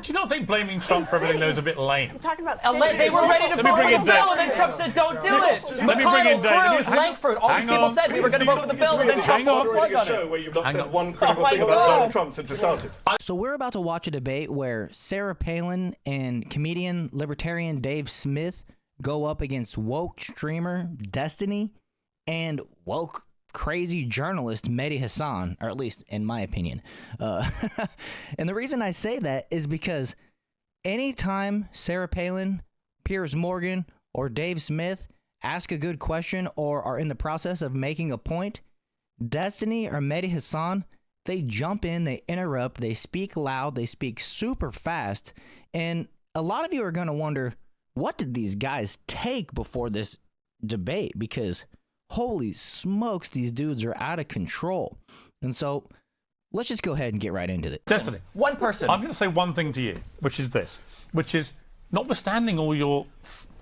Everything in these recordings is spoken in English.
you not think blaming Trump for everything is a bit lame? I'm talking about they were ready to vote for the bill, and then Trump said, "Don't do it." Let me bring in David. Langford, all these people said we were going to vote for the bill, and then Trump pulled the plug on it. Where you've not said one critical thing about Donald Trump since it started. So we're about to watch a debate where Sarah Palin and comedian libertarian Dave Smith go up against woke streamer Destiny and woke crazy journalist Mehdi Hasan, or at least in my opinion. And the reason I say that is because anytime Sarah Palin, Piers Morgan, or Dave Smith ask a good question or are in the process of making a point, Destiny or Mehdi Hasan, they jump in, they interrupt, they speak loud, they speak super fast, and a lot of you are going to wonder, what did these guys take before this debate? Because holy smokes, these dudes are out of control. And so let's just go ahead and get right into it. Destiny. One person. I'm going to say one thing to you, which is this, which is, notwithstanding all your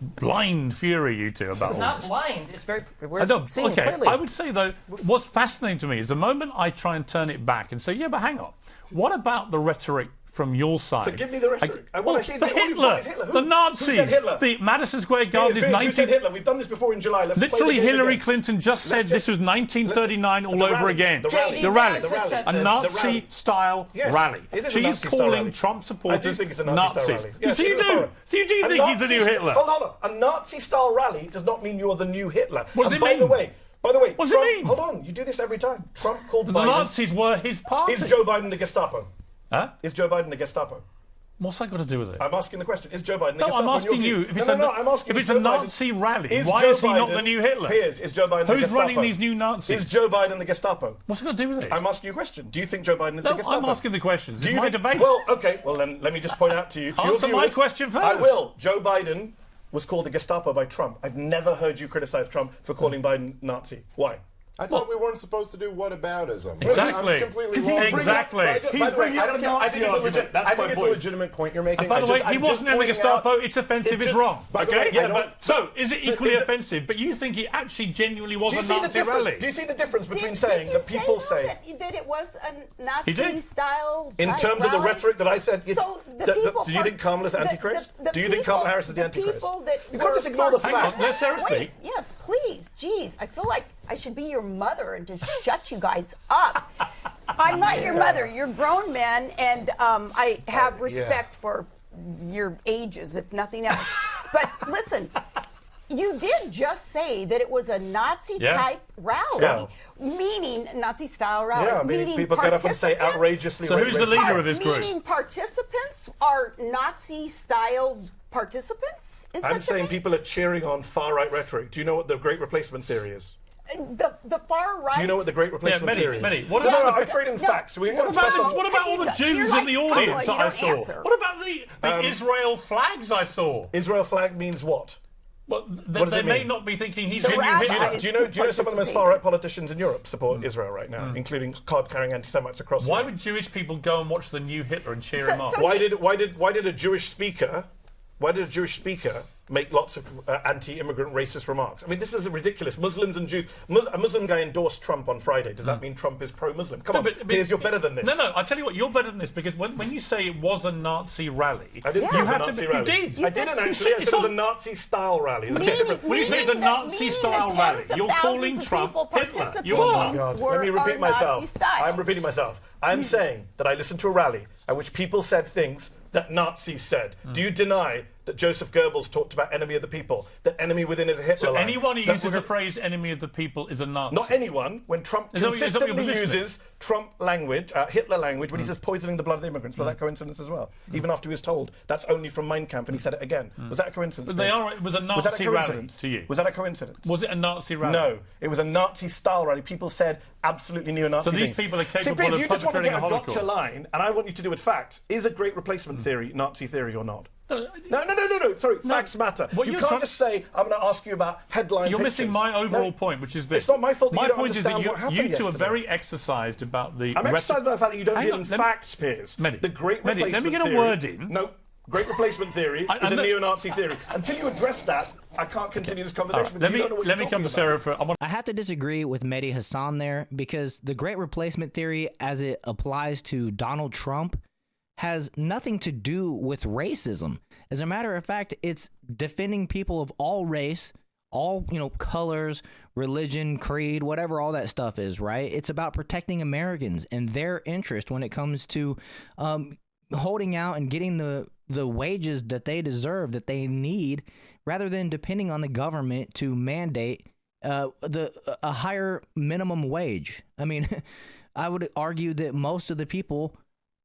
blind fury, you two, about It's all not this. blind. It's very. I know. Seeing Okay, clearly. I would say, though, what's fascinating to me is the moment I try and turn it back and say, yeah, but hang on, what about the rhetoric from your side? So give me the rhetoric. I want to hear the all you've Hitler, got is Hitler. the Nazis, Who said Hitler? the Madison Square Garden. Who said Hitler? We've done this before in July. Let's Literally, play the game Hillary again. Clinton just said this was 1939 all over again. The rally. The rally. The rally. A Nazi-style Yes, rally. it is a She's Nazi-style calling rally. Trump supporters I do think it's a Nazi-style Nazis. rally. Yes, So it you is a do. foreign. So you do think he's the new Hitler? Hold on. A Nazi-style rally does not mean you're the new Hitler. What does And it by mean? the way, What does it Trump, mean? Hold on. You do this every time. Trump called The Biden. Nazis were his party. Is Joe Biden the Gestapo? Huh? Is Joe Biden the Gestapo? What's that got to do with it? I'm asking the question. Is Joe Biden the No, Gestapo? I'm asking you. If it's I'm asking if it's Joe a Biden- Nazi rally, is why Joe is he not Biden- the new Hitler? Piers, is Joe Biden the Who's Gestapo? running these new Nazis? Is Joe Biden the Gestapo? What's it got to do with it? I'm asking you a question. Do you think Joe Biden is the No, Gestapo? I'm asking the questions. Do It's you my think- debate. Well, okay. Well, then let me just point out to you. To your Answer my viewers, question first. I will. Joe Biden was called a Gestapo by Trump. I've never heard you criticize Trump for calling Biden Nazi. Why? I thought we weren't supposed to do whataboutism. Exactly. I'm completely 'Cause he's wrong. Exactly. By the way, I don't care. I think it's a legit. That's I think my it's a point. legitimate point you're making. By the way, I'm he just wasn't in the pointing Gestapo. out- It's offensive. it's It's just- wrong. by the Okay. way, I Yeah, don't- but so is it equally is it- offensive? But you think he actually genuinely was Do you a see the Nazi difference? rally? Do you see the difference between Did saying you that people say say that it was a He did. Nazi-style in type terms of the rally? rhetoric that I said? So the that- people do you think Kamala's the- Antichrist? the Do you think people- Kamala Harris is the Antichrist? people that You can't were just ignore the part- Hang on, facts. let Sarah Wait, speak. yes, please. Jeez, I feel like I should be your mother and just shut you guys up. I'm not your mother. You're grown men, and I have respect for your ages, if nothing else. But listen, you did just say that it was a Nazi-type rally, Yeah. meaning Nazi-style rally. Yeah, I mean, meaning people get up and say participants- outrageously. So who's the racist- leader of this group? Meaning participants are Nazi-style participants? Is I'm that saying the people are cheering on far-right rhetoric. Do you know what the Great Replacement theory is? the far right? Do you know what the Great Replacement Mehdi, theory is? Mehdi, what No, about no, the- I trade in No, facts. We're What obsessed on- about all the You're Jews like in the Kamala, audience you that I don't saw? answer. What about the Israel flags I saw? Israel flag means what? Well, What does they it may mean? not be thinking he's The the new rabbi- Hitler. Do you know some of the most far-right politicians in Europe support Israel right now, including card-carrying anti-Semites across Why Europe? would Jewish people go and watch the new Hitler and cheer So- him up? so- Why did a Jewish speaker make lots of anti-immigrant racist remarks? I mean, this is ridiculous. Muslims and Jews. A Muslim guy endorsed Trump on Friday. Does that mean Trump is pro-Muslim? Come on, Piers, you're better than this. No, I tell you what, you're better than this because when you say it was a Nazi rally, I didn't Yeah. say it was you a have Nazi to. rally. You did. I didn't You actually. I said said it's it was a on- Nazi-style rally. There's a bit Meaning- different. When you say the meaning that- Nazi-style meaning that rally, tens of you're thousands calling of Trump people Hitler. participating You are. Oh, God. were- Let me repeat are myself. Nazi-style. I'm repeating myself. I'm saying that I listened to a rally at which people said things that Nazis said. Do you deny that Joseph Goebbels talked about enemy of the people, that enemy within is a Hitler So line? anyone who that uses we're the gonna- phrase "enemy of the people" is a Nazi. Not anyone. When Trump Is that what your consistently position is? uses Trump language, Hitler language, when he says poisoning the blood of the immigrants, was that coincidence as well? Even after he was told that's only from Mein Kampf, and he said it again. Was that a coincidence? But it was a Was that a Nazi rally coincidence to you. Was that a coincidence? Was it a Nazi rally? No, it was a Nazi-style rally. People said absolutely neo-Nazi So these things. people are See, capable Piers, of you just want to perpetrating get a a gotcha Holocaust. line, and I want you to do with facts. Is a Great Replacement theory Nazi theory or not? No, No. Sorry, facts matter. What You you're can't trying- just say, I'm going to ask you about headline You're missing pictures. my overall No. point, which is this. It's not my fault that My you don't point is that understand what happened you two are yesterday. very exercised about the... I'm excited about the fact that you don't Hang deal on, in let me- facts, Piers. Mehdi, The Great Mehdi, Replacement let me get a theory- word in. No. Great Replacement theory is a I'm not- neo-Nazi theory. Until you address that, I can't continue this conversation. All right, because you don't know what let you're me come to talking about. Sarah for... I have to disagree with Mehdi Hasan there because the Great Replacement theory, as it applies to Donald Trump, has nothing to do with racism. As a matter of fact, it's defending people of all race, all, colors, religion, creed, whatever all that stuff is, right? It's about protecting Americans and their interest when it comes to holding out and getting the wages that they deserve, that they need, rather than depending on the government to mandate a higher minimum wage. I mean, I would argue that most of the people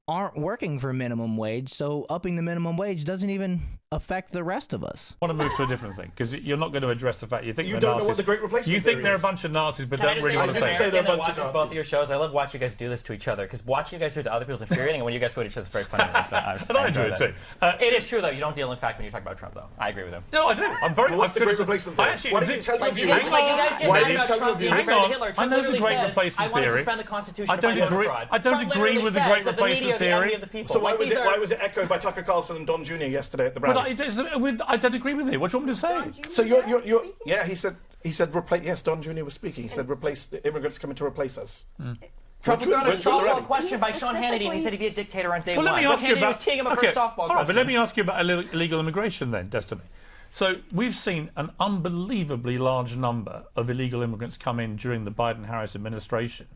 aren't working for minimum wage, so upping the minimum wage doesn't even affect the rest of us. I want to move to a different thing, because you're not going to address the fact you think you they're don't Nazis. know what the Great Replacement You think theory they're a is. bunch of Nazis, but Can I don't just really say, want as to an say they're American a that bunch of watches both of Nazis. your shows, I love watching you guys do this to each other, because watching you guys do it to other people is infuriating, and when you guys go to each other, it's very funny. So And I enjoy it too. It is true, though. You don't deal in fact when you talk about Trump, though. I agree with him. No, I do. I'm very. Well, what's the Great Replacement theory? I actually, Why don't you tell your Like you viewers? guys, like you guys get Why mad do you about tell Trump your being viewers? compared to Hitler. I Trump know the literally Great says, Replacement I want to theory. suspend the Constitution I don't if I vote agree- fraud. I don't Trump agree literally with the says Great that the media Replacement are the enemy theory. of the people. So why Like, was these it? are- Why was it echoed by Tucker Carlson and Don Jr. yesterday at the But rally? I don't agree with it. What do you want me to say? So you're yeah. He said replace. Yes, Don Jr. was speaking. He said replace the immigrants coming to replace us. Trump was thrown a Went through the softball rally. question by Sean Hannity, and he said he'd be a dictator on day Well, one. let me But ask you Hannity about. was teeing him up for a softball all right, but question. let me ask you about illegal immigration then, Destiny. So we've seen an unbelievably large number of illegal immigrants come in during the Biden-Harris administration.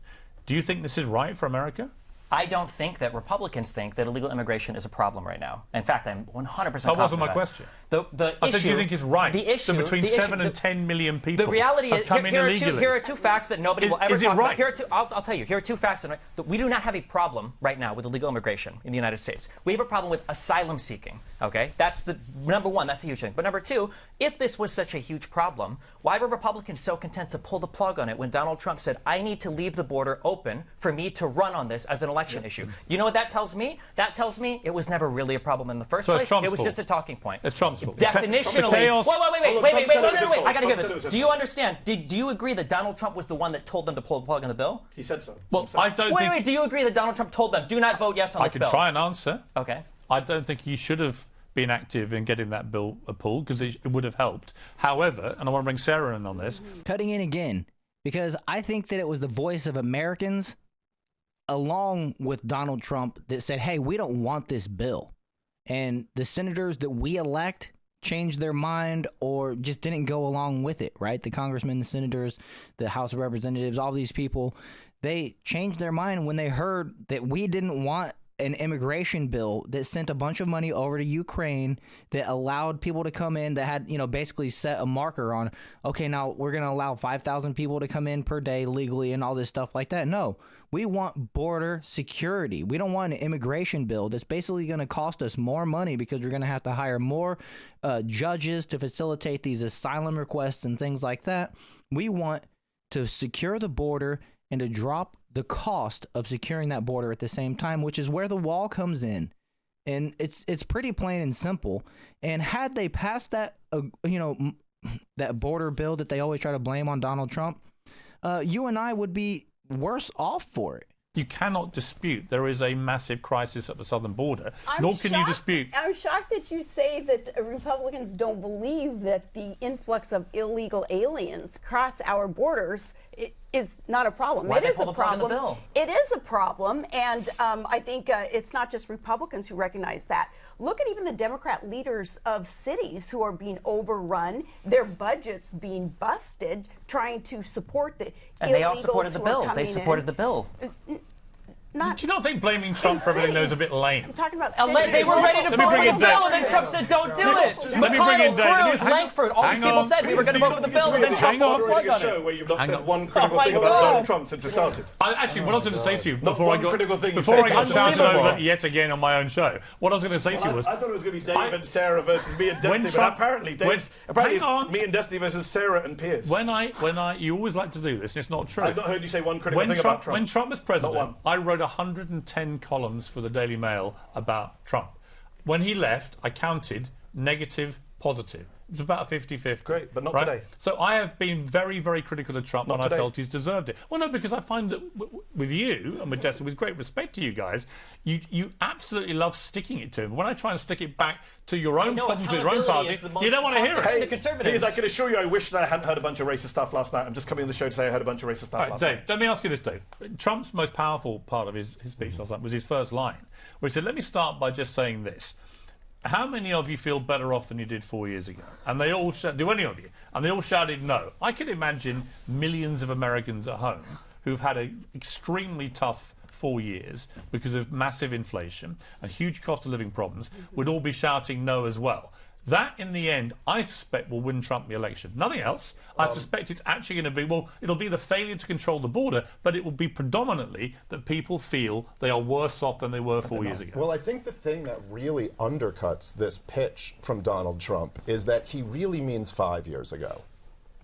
Do you think this is right for America? I don't think that Republicans think that illegal immigration is a problem right now. In fact, I'm 100% confident. That wasn't my of question. The I issue, said, do you think it's right the issue, that between the 7 issue, and 10 million people the reality have is, come in illegally? here are two facts that nobody Is- will ever is it talk about. right? Here are two, I'll tell you. Here are two facts that we do not have a problem right now with illegal immigration in the United States. We have a problem with asylum seeking. Okay, that's the number one. That's a huge thing. But number two, if this was such a huge problem, why were Republicans so content to pull the plug on it when Donald Trump said, "I need to leave the border open for me to run on this as an election issue"? You know what that tells me? That tells me it was never really a problem in the first So it's place. Trump's It was fault. just a talking point. It's Trump's fault. Definitionally. Chaos- Wait. Trump said it was his I gotta hear fault. Trump said it was this. his Do you fault. understand? Do you agree that Donald Trump was the one that told them to pull the plug on the bill? He said so. Well, himself. I don't Wait. think... Do you agree that Donald Trump told them, do not vote yes on I this can bill? try and answer. Okay. I don't think he should have been active in getting that bill pulled, because it would have helped. However, and I want to bring Sarah in on this, Cutting in again, because I think that it was the voice of Americans along with Donald Trump that said, hey, we don't want this bill. And the senators that we elect changed their mind or just didn't go along with it, right? The congressmen, the senators, the House of Representatives, all these people, they changed their mind when they heard that we didn't want an immigration bill that sent a bunch of money over to Ukraine, that allowed people to come in, that had, basically set a marker on, okay, now we're going to allow 5,000 people to come in per day legally and all this stuff like that. No, we want border security. We don't want an immigration bill that's basically going to cost us more money because we're going to have to hire more judges to facilitate these asylum requests and things like that. We want to secure the border and to drop the cost of securing that border at the same time, which is where the wall comes in. And it's pretty plain and simple. And had they passed that, that border bill that they always try to blame on Donald Trump, you and I would be worse off for it. you cannot dispute there is a massive crisis at the southern border, nor can you dispute... I'm shocked that you say that Republicans don't believe that the influx of illegal aliens across our borders is not a problem. Why'd It they is pull a the plug on the problem. bill? It is a problem, and I think it's not just Republicans who recognize that. Look at even the Democrat leaders of cities who are being overrun, their budgets being busted, trying to support the And they all illegals supported the who are bill. They coming supported in. the bill. Do you not think blaming Trump for everything though is a bit lame? I'm talking about They were ready to me vote for bring the it bill, down. and then Trump said, "Don't do it." Let me bring it down. Cruz, Hang on. Langford, all these Hang people on. said we were going to vote for the bill, and then Trump Hang on. pulled the plug Running a on show it. where you've not Hang said on. one critical my thing about God. Donald Trump since it started. Actually, what I was going to say to you Not before one I got critical thing you before said. I got It's shouted unbelievable. over yet again on my own show, what I was going to say to you was I thought it was going to be Dave and Sarah versus me and When Destiny, Trump- but apparently when- it's hang on. me and Destiny versus Sarah and Piers. when I you always like to do this, and it's not true. I've not heard you say one critical thing about Trump. When Trump was president, one. I wrote 110 columns for the Daily Mail about Trump. When he left, I counted negative positive. It was about a 50-50. Great, but not right? today. So I have been very, very critical of Trump when I felt he's deserved it. Well, no, because I find that with you and with Justin, with great respect to you guys, you absolutely love sticking it to him. When I try and stick it back to your own problems with your own party, you don't want to hear it. Hey, the conservatives. Piers, I can assure you I wish that I hadn't heard a bunch of racist stuff last night. I'm just coming on the show to say I heard a bunch of racist stuff last Dave, night. let me ask you this, Dave. Trump's most powerful part of his speech last night was his first line, where he said, let me start by just saying this. How many of you feel better off than you did 4 years ago? And they all do any of you? And they all shouted no. I can imagine millions of Americans at home who've had an extremely tough 4 years because of massive inflation and huge cost of living problems would all be shouting no as well. That, in the end, I suspect will win Trump the election. Nothing else. I suspect it's actually going to be, well, it'll be the failure to control the border, but it will be predominantly that people feel they are worse off than they were 4 years ago. Well, I think the thing that really undercuts this pitch from Donald Trump is that he really means 5 years ago.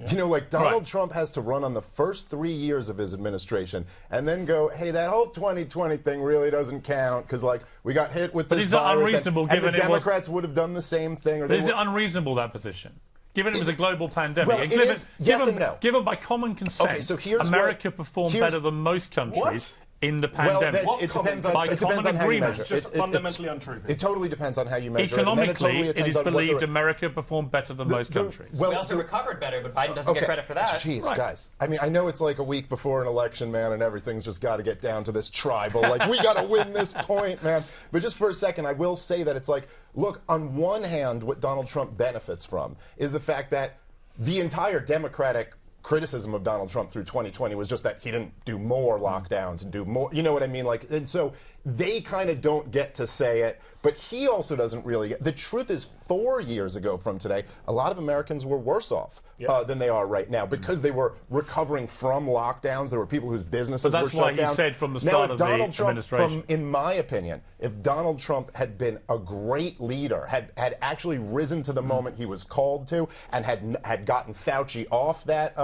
Yeah. You know, like Donald Trump has to run on the first 3 years of his administration and then go, hey, that whole 2020 thing really doesn't count because, like, we got hit with this virus and the Democrats would have done the same thing. Or is it unreasonable, that position? Given it was a global pandemic. Well, and no. Given by common consent, okay, so here's America performed better than most countries. In the pandemic. Well, it depends on how you measure. It's just fundamentally untrue. It totally depends on how you measure Economically, it. It is believed America performed better than most countries. Well, we also recovered better, but Biden doesn't get credit for that. Jeez, guys. I mean, I know it's like a week before an election, man, and everything's just got to get down to this tribal. Like, we got to win this point, man. But just for a second, I will say that it's like, look, on one hand, what Donald Trump benefits from is the fact that the entire Democratic criticism of Donald Trump through 2020 was just that he didn't do more lockdowns and do more, you know what I mean? Like, and so they kind of don't get to say it, but he also doesn't really get. The truth is, 4 years ago from today, a lot of Americans were worse off than they are right now because they were recovering from lockdowns. There were people whose businesses were shut down. That's why he said from the start of the administration. In my opinion, if Donald Trump had been a great leader, had actually risen to the moment he was called to, and had gotten Fauci off that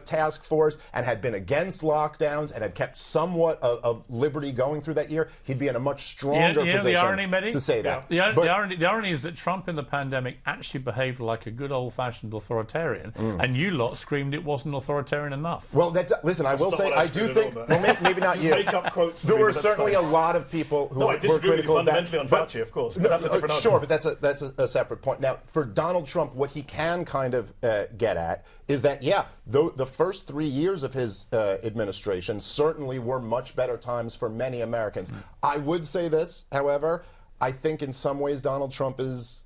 task force, and had been against lockdowns, and had kept somewhat of liberty going through that year, he'd be in a much stronger position to say that. The irony is that Trump in the pandemic actually behaved like a good old-fashioned authoritarian, and you lot screamed it wasn't authoritarian enough. Well, listen, I will say, I do think, well, maybe not you. Make up quotes there were certainly a lot of people who were critical of that. Fundamentally on Fauci, of course. But that's a different sure, argument. but that's a separate point. Now, for Donald Trump, what he can kind of get at is that, the first 3 years of his administration certainly were much better times for many Americans. I would say this, however, I think in some ways Donald Trump is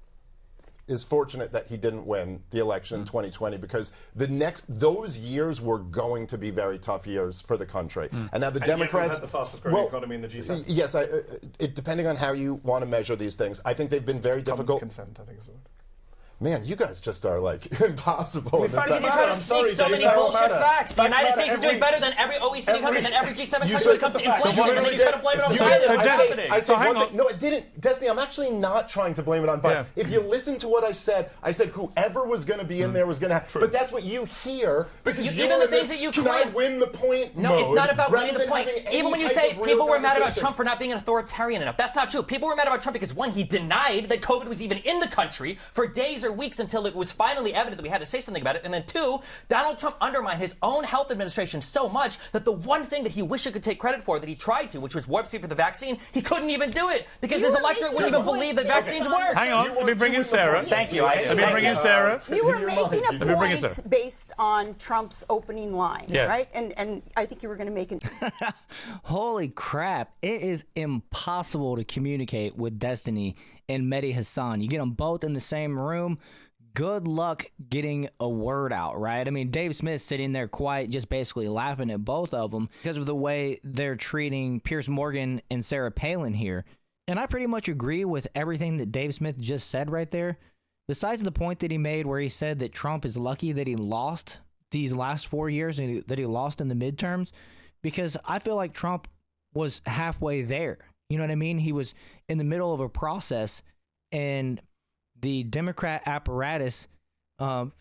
fortunate that he didn't win the election in 2020 because those years were going to be very tough years for the country. And now the Democrats had the fastest growing economy in the G7. Yes, depending on how you want to measure these things, I think they've been very difficult. Consent, I think is the word. Man, you guys just are like impossible. You're trying to sneak so many bullshit facts. The United States is doing better than every OECD country, than every G7 country when it comes to inflation. And then you try to blame it on Biden. I said one thing. No, I didn't. Destiny, I'm actually not trying to blame it on Biden. If you listen to what I said whoever was going to be in there was going to have. But that's what you hear because even the things that you can I win the point? No, it's not about winning the point. Even when you say people were mad about Trump for not being an authoritarian enough, that's not true. People were mad about Trump because, one, he denied that COVID was even in the country for days or weeks until it was finally evident that we had to say something about it. And then two, Donald Trump undermined his own health administration so much that the one thing that he wished he could take credit for that he tried to, which was warp speed for the vaccine, he couldn't even do it because his electorate wouldn't even believe that vaccines work. Hang on, let me bring in Sarah. Thank you. Let me bring in Sarah. You were making a point based on Trump's opening line, right? And I think you were going to make an... Holy crap. It is impossible to communicate with Destiny and Mehdi Hassan. You get them both in the same room. Good luck getting a word out, right? I mean, Dave Smith's sitting there quiet, just basically laughing at both of them because of the way they're treating Piers Morgan and Sarah Palin here. And I pretty much agree with everything that Dave Smith just said right there. Besides the point that he made where he said that Trump is lucky that he lost these last 4 years and that he lost in the midterms, because I feel like Trump was halfway there. You know what I mean? He was in the middle of a process, and the Democrat apparatus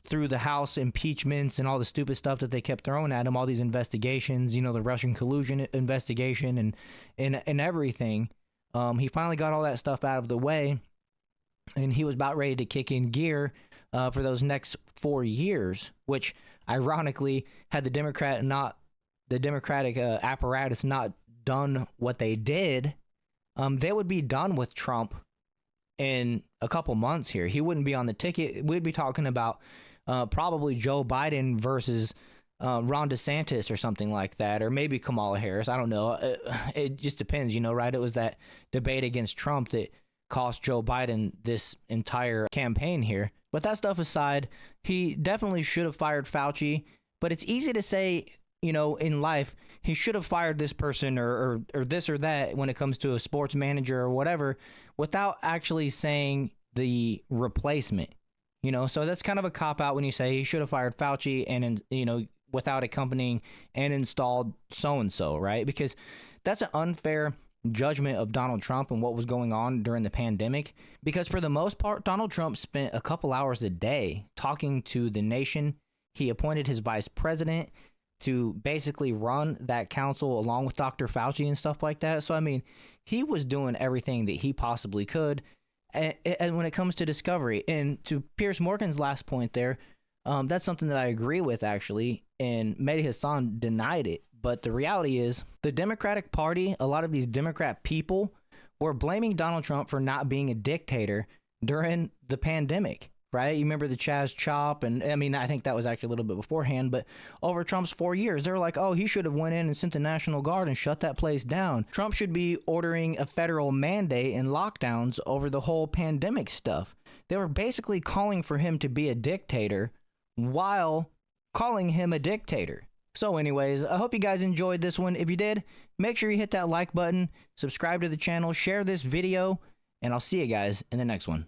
through the House impeachments and all the stupid stuff that they kept throwing at him, all these investigations, you know, the Russian collusion investigation and everything. He finally got all that stuff out of the way. and he was about ready to kick in gear for those next 4 years, which ironically, had the Democratic apparatus not done what they did, they would be done with Trump in a couple months here. He wouldn't be on the ticket. We'd be talking about probably Joe Biden versus Ron DeSantis or something like that, or maybe Kamala Harris. I don't know. It just depends, right? It was that debate against Trump that cost Joe Biden this entire campaign here. But that stuff aside, he definitely should have fired Fauci. But it's easy to say, in life, he should have fired this person or this or that when it comes to a sports manager or whatever, without actually saying the replacement. So that's kind of a cop-out when you say he should have fired Fauci and, without accompanying and installed so-and-so, right? Because that's an unfair judgment of Donald Trump and what was going on during the pandemic. Because for the most part, Donald Trump spent a couple hours a day talking to the nation. He appointed his vice president to basically run that council along with Dr. Fauci and stuff like that. So, I mean, he was doing everything that he possibly could. And when it comes to discovery, and to Piers Morgan's last point there, that's something that I agree with, actually, and Mehdi Hassan denied it. But the reality is, the Democratic Party, a lot of these Democrat people, were blaming Donald Trump for not being a dictator during the pandemic, right? You remember the Chaz Chop, and I mean, I think that was actually a little bit beforehand, but over Trump's 4 years, they were like, oh, he should have went in and sent the National Guard and shut that place down. Trump should be ordering a federal mandate and lockdowns over the whole pandemic stuff. They were basically calling for him to be a dictator while calling him a dictator. So anyways, I hope you guys enjoyed this one. If you did, make sure you hit that like button, subscribe to the channel, share this video, and I'll see you guys in the next one.